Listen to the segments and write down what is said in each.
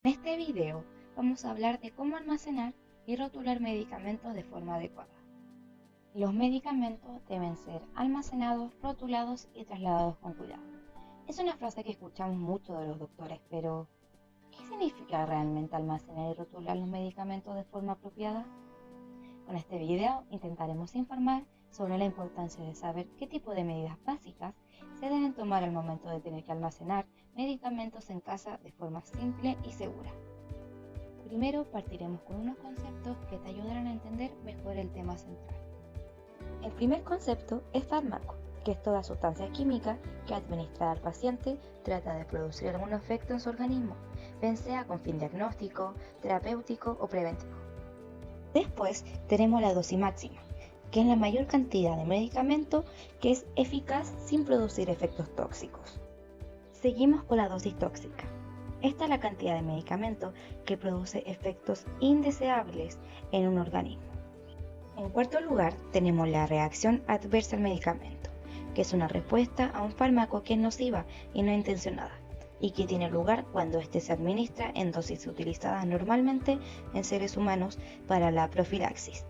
En este video vamos a hablar de cómo almacenar y rotular medicamentos de forma adecuada. Los medicamentos deben ser almacenados, rotulados y trasladados con cuidado. Es una frase que escuchamos mucho de los doctores, pero ¿qué significa realmente almacenar y rotular los medicamentos de forma apropiada? Con este video intentaremos informar sobre la importancia de saber qué tipo de medidas básicas se deben tomar al momento de tener que almacenar medicamentos en casa de forma simple y segura. Primero partiremos con unos conceptos que te ayudarán a entender mejor el tema central. El primer concepto es fármaco, que es toda sustancia química que administrada al paciente trata de producir algún efecto en su organismo, bien sea con fin diagnóstico, terapéutico o preventivo. Después tenemos la dosis máxima, que es la mayor cantidad de medicamento que es eficaz sin producir efectos tóxicos. Seguimos con la dosis tóxica. Esta es la cantidad de medicamento que produce efectos indeseables en un organismo. En cuarto lugar, tenemos la reacción adversa al medicamento, que es una respuesta a un fármaco que es nociva y no intencionada, y que tiene lugar cuando éste se administra en dosis utilizadas normalmente en seres humanos para la profilaxis,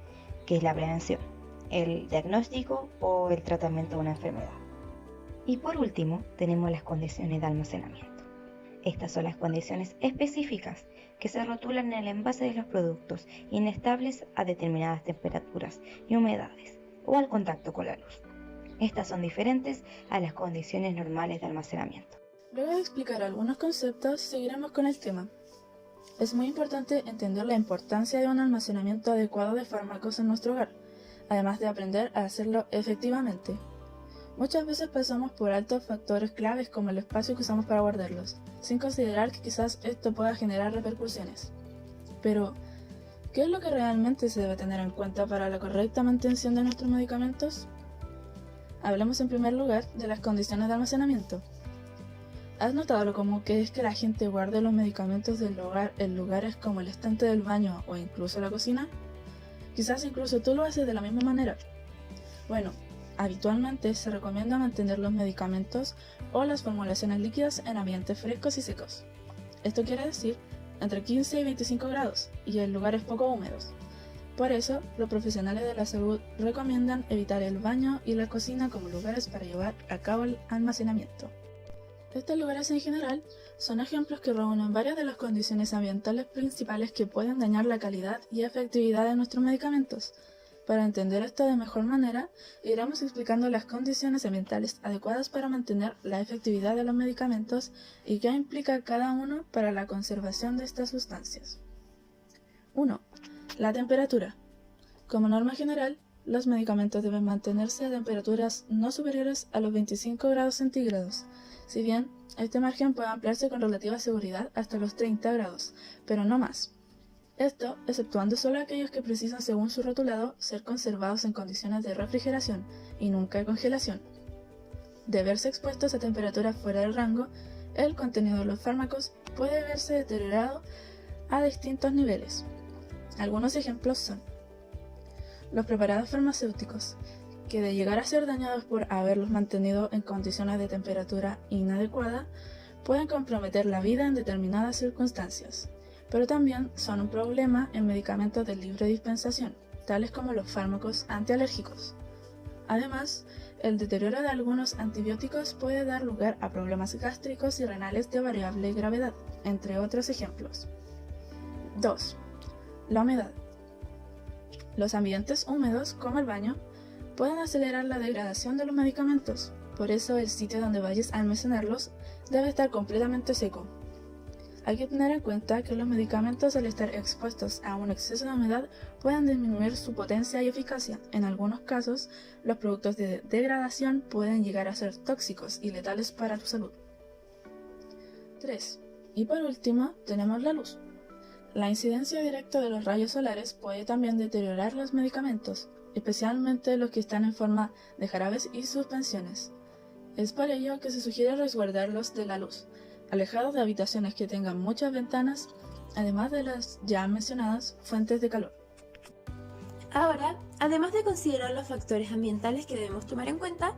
que es la prevención, el diagnóstico o el tratamiento de una enfermedad. Y por último, tenemos las condiciones de almacenamiento. Estas son las condiciones específicas que se rotulan en el envase de los productos inestables a determinadas temperaturas y humedades o al contacto con la luz. Estas son diferentes a las condiciones normales de almacenamiento. Luego de explicar algunos conceptos, seguiremos con el tema. Es muy importante entender la importancia de un almacenamiento adecuado de fármacos en nuestro hogar, además de aprender a hacerlo efectivamente. Muchas veces pasamos por alto factores claves como el espacio que usamos para guardarlos, sin considerar que quizás esto pueda generar repercusiones. Pero, ¿qué es lo que realmente se debe tener en cuenta para la correcta mantención de nuestros medicamentos? Hablemos en primer lugar de las condiciones de almacenamiento. ¿Has notado lo común que es que la gente guarde los medicamentos del hogar en lugares como el estante del baño o incluso la cocina? Quizás incluso tú lo haces de la misma manera. Bueno, habitualmente se recomienda mantener los medicamentos o las formulaciones líquidas en ambientes frescos y secos. Esto quiere decir entre 15 y 25 grados y en lugares poco húmedos. Por eso, los profesionales de la salud recomiendan evitar el baño y la cocina como lugares para llevar a cabo el almacenamiento. Estos lugares en general son ejemplos que reúnen varias de las condiciones ambientales principales que pueden dañar la calidad y efectividad de nuestros medicamentos. Para entender esto de mejor manera, iremos explicando las condiciones ambientales adecuadas para mantener la efectividad de los medicamentos y qué implica cada uno para la conservación de estas sustancias. 1. La temperatura. Como norma general, los medicamentos deben mantenerse a temperaturas no superiores a los 25 grados centígrados, si bien este margen puede ampliarse con relativa seguridad hasta los 30 grados, pero no más. Esto, exceptuando solo aquellos que precisan, según su rotulado, ser conservados en condiciones de refrigeración y nunca de congelación. De verse expuestos a temperaturas fuera del rango, el contenido de los fármacos puede verse deteriorado a distintos niveles. Algunos ejemplos son los preparados farmacéuticos, que de llegar a ser dañados por haberlos mantenido en condiciones de temperatura inadecuada, pueden comprometer la vida en determinadas circunstancias, pero también son un problema en medicamentos de libre dispensación, tales como los fármacos antialérgicos. Además, el deterioro de algunos antibióticos puede dar lugar a problemas gástricos y renales de variable gravedad, entre otros ejemplos. 2. La humedad. Los ambientes húmedos, como el baño, pueden acelerar la degradación de los medicamentos, por eso el sitio donde vayas a almacenarlos debe estar completamente seco. Hay que tener en cuenta que los medicamentos, al estar expuestos a un exceso de humedad, pueden disminuir su potencia y eficacia. En algunos casos, los productos de degradación pueden llegar a ser tóxicos y letales para tu salud. 3. Y por último, tenemos la luz. La incidencia directa de los rayos solares puede también deteriorar los medicamentos, especialmente los que están en forma de jarabes y suspensiones. Es por ello que se sugiere resguardarlos de la luz, alejados de habitaciones que tengan muchas ventanas, además de las ya mencionadas fuentes de calor. Ahora, además de considerar los factores ambientales que debemos tomar en cuenta,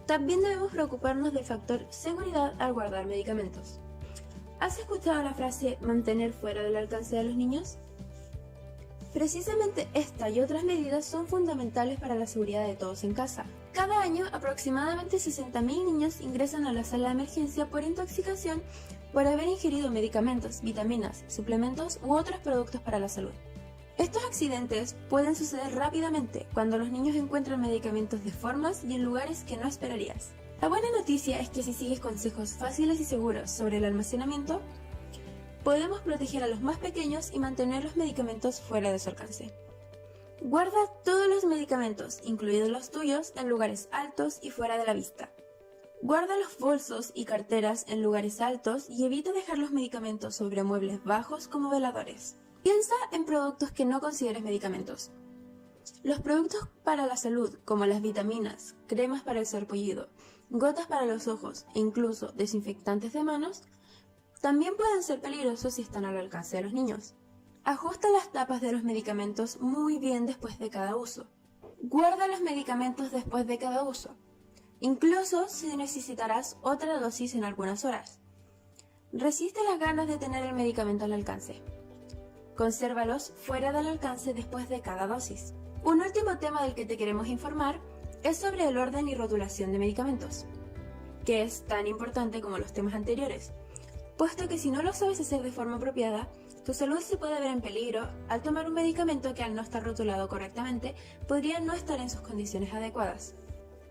también debemos preocuparnos del factor seguridad al guardar medicamentos. ¿Has escuchado la frase mantener fuera del alcance de los niños? Precisamente esta y otras medidas son fundamentales para la seguridad de todos en casa. Cada año, aproximadamente 60.000 niños ingresan a la sala de emergencia por intoxicación por haber ingerido medicamentos, vitaminas, suplementos u otros productos para la salud. Estos accidentes pueden suceder rápidamente cuando los niños encuentran medicamentos de formas y en lugares que no esperarías. La buena noticia es que si sigues consejos fáciles y seguros sobre el almacenamiento, podemos proteger a los más pequeños y mantener los medicamentos fuera de su alcance. Guarda todos los medicamentos, incluidos los tuyos, en lugares altos y fuera de la vista. Guarda los bolsos y carteras en lugares altos y evita dejar los medicamentos sobre muebles bajos como veladores. Piensa en productos que no consideres medicamentos. Los productos para la salud, como las vitaminas, cremas para el sarpullido, gotas para los ojos e incluso desinfectantes de manos, también pueden ser peligrosos si están al alcance de los niños. Ajusta las tapas de los medicamentos muy bien después de cada uso. Guarda los medicamentos después de cada uso, incluso si necesitarás otra dosis en algunas horas. Resiste las ganas de tener el medicamento al alcance. Consérvalos fuera del alcance después de cada dosis. Un último tema del que te queremos informar es sobre el orden y rotulación de medicamentos, que es tan importante como los temas anteriores, puesto que si no lo sabes hacer de forma apropiada, tu salud se puede ver en peligro al tomar un medicamento que al no estar rotulado correctamente podría no estar en sus condiciones adecuadas.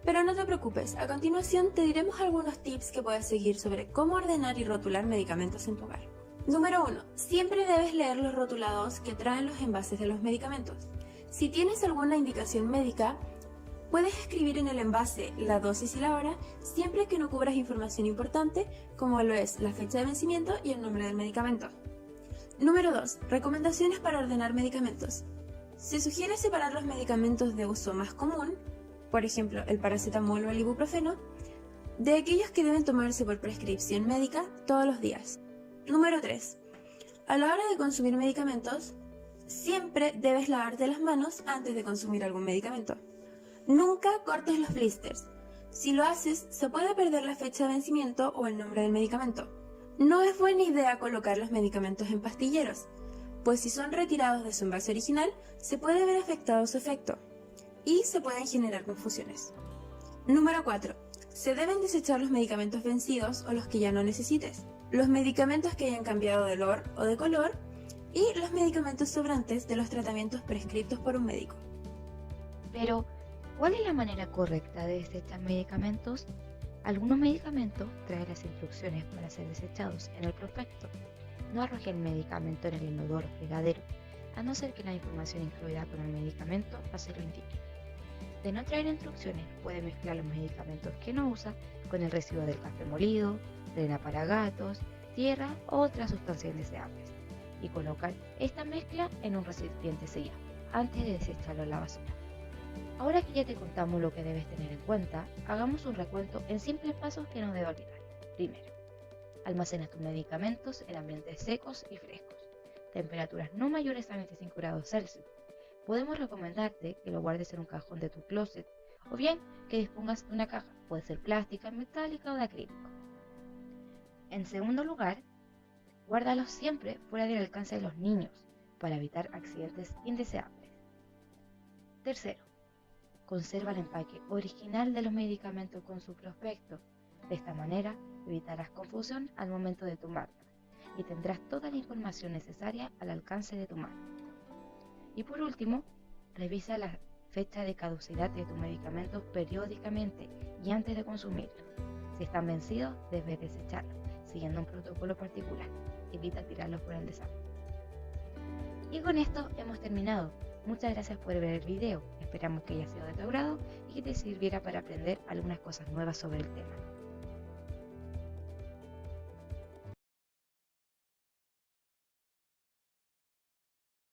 Pero no te preocupes, a continuación te diremos algunos tips que puedes seguir sobre cómo ordenar y rotular medicamentos en tu hogar. Número 1. Siempre debes leer los rotulados que traen los envases de los medicamentos. Si tienes alguna indicación médica, puedes escribir en el envase la dosis y la hora, siempre que no cubras información importante, como lo es la fecha de vencimiento y el nombre del medicamento. Número 2. Recomendaciones para ordenar medicamentos. Se sugiere separar los medicamentos de uso más común, por ejemplo el paracetamol o el ibuprofeno, de aquellos que deben tomarse por prescripción médica todos los días. Número 3. A la hora de consumir medicamentos, siempre debes lavarte las manos antes de consumir algún medicamento. Nunca cortes los blisters. Si lo haces, se puede perder la fecha de vencimiento o el nombre del medicamento. No es buena idea colocar los medicamentos en pastilleros, pues si son retirados de su envase original, se puede ver afectado su efecto y se pueden generar confusiones. Número 4. Se deben desechar los medicamentos vencidos o los que ya no necesites, los medicamentos que hayan cambiado de olor o de color y los medicamentos sobrantes de los tratamientos prescritos por un médico. Pero, ¿cuál es la manera correcta de desechar medicamentos? Algunos medicamentos traen las instrucciones para ser desechados en el prospecto. No arroje el medicamento en el inodoro o fregadero, a no ser que la información incluida con el medicamento así lo indique. De no traer instrucciones, puede mezclar los medicamentos que no usa con el residuo del café molido, arena para gatos, tierra o otras sustancias indeseables, y colocar esta mezcla en un recipiente sellado antes de desecharlo a la basura. Ahora que ya te contamos lo que debes tener en cuenta, hagamos un recuento en simples pasos que no debes olvidar. Primero, almacena tus medicamentos en ambientes secos y frescos, temperaturas no mayores a 25 grados Celsius. Podemos recomendarte que lo guardes en un cajón de tu closet, o bien que dispongas de una caja, puede ser plástica, metálica o de acrílico. En segundo lugar, guárdalos siempre fuera del alcance de los niños, para evitar accidentes indeseables. Tercero, conserva el empaque original de los medicamentos con su prospecto. De esta manera evitarás confusión al momento de tomarla y tendrás toda la información necesaria al alcance de tu mano. Y por último, revisa la fecha de caducidad de tus medicamentos periódicamente y antes de consumirlos. Si están vencidos, debes desecharlos, siguiendo un protocolo particular. Evita tirarlos por el desagüe. Y con esto hemos terminado. Muchas gracias por ver el video. Esperamos que haya sido de tu agrado y que te sirviera para aprender algunas cosas nuevas sobre el tema.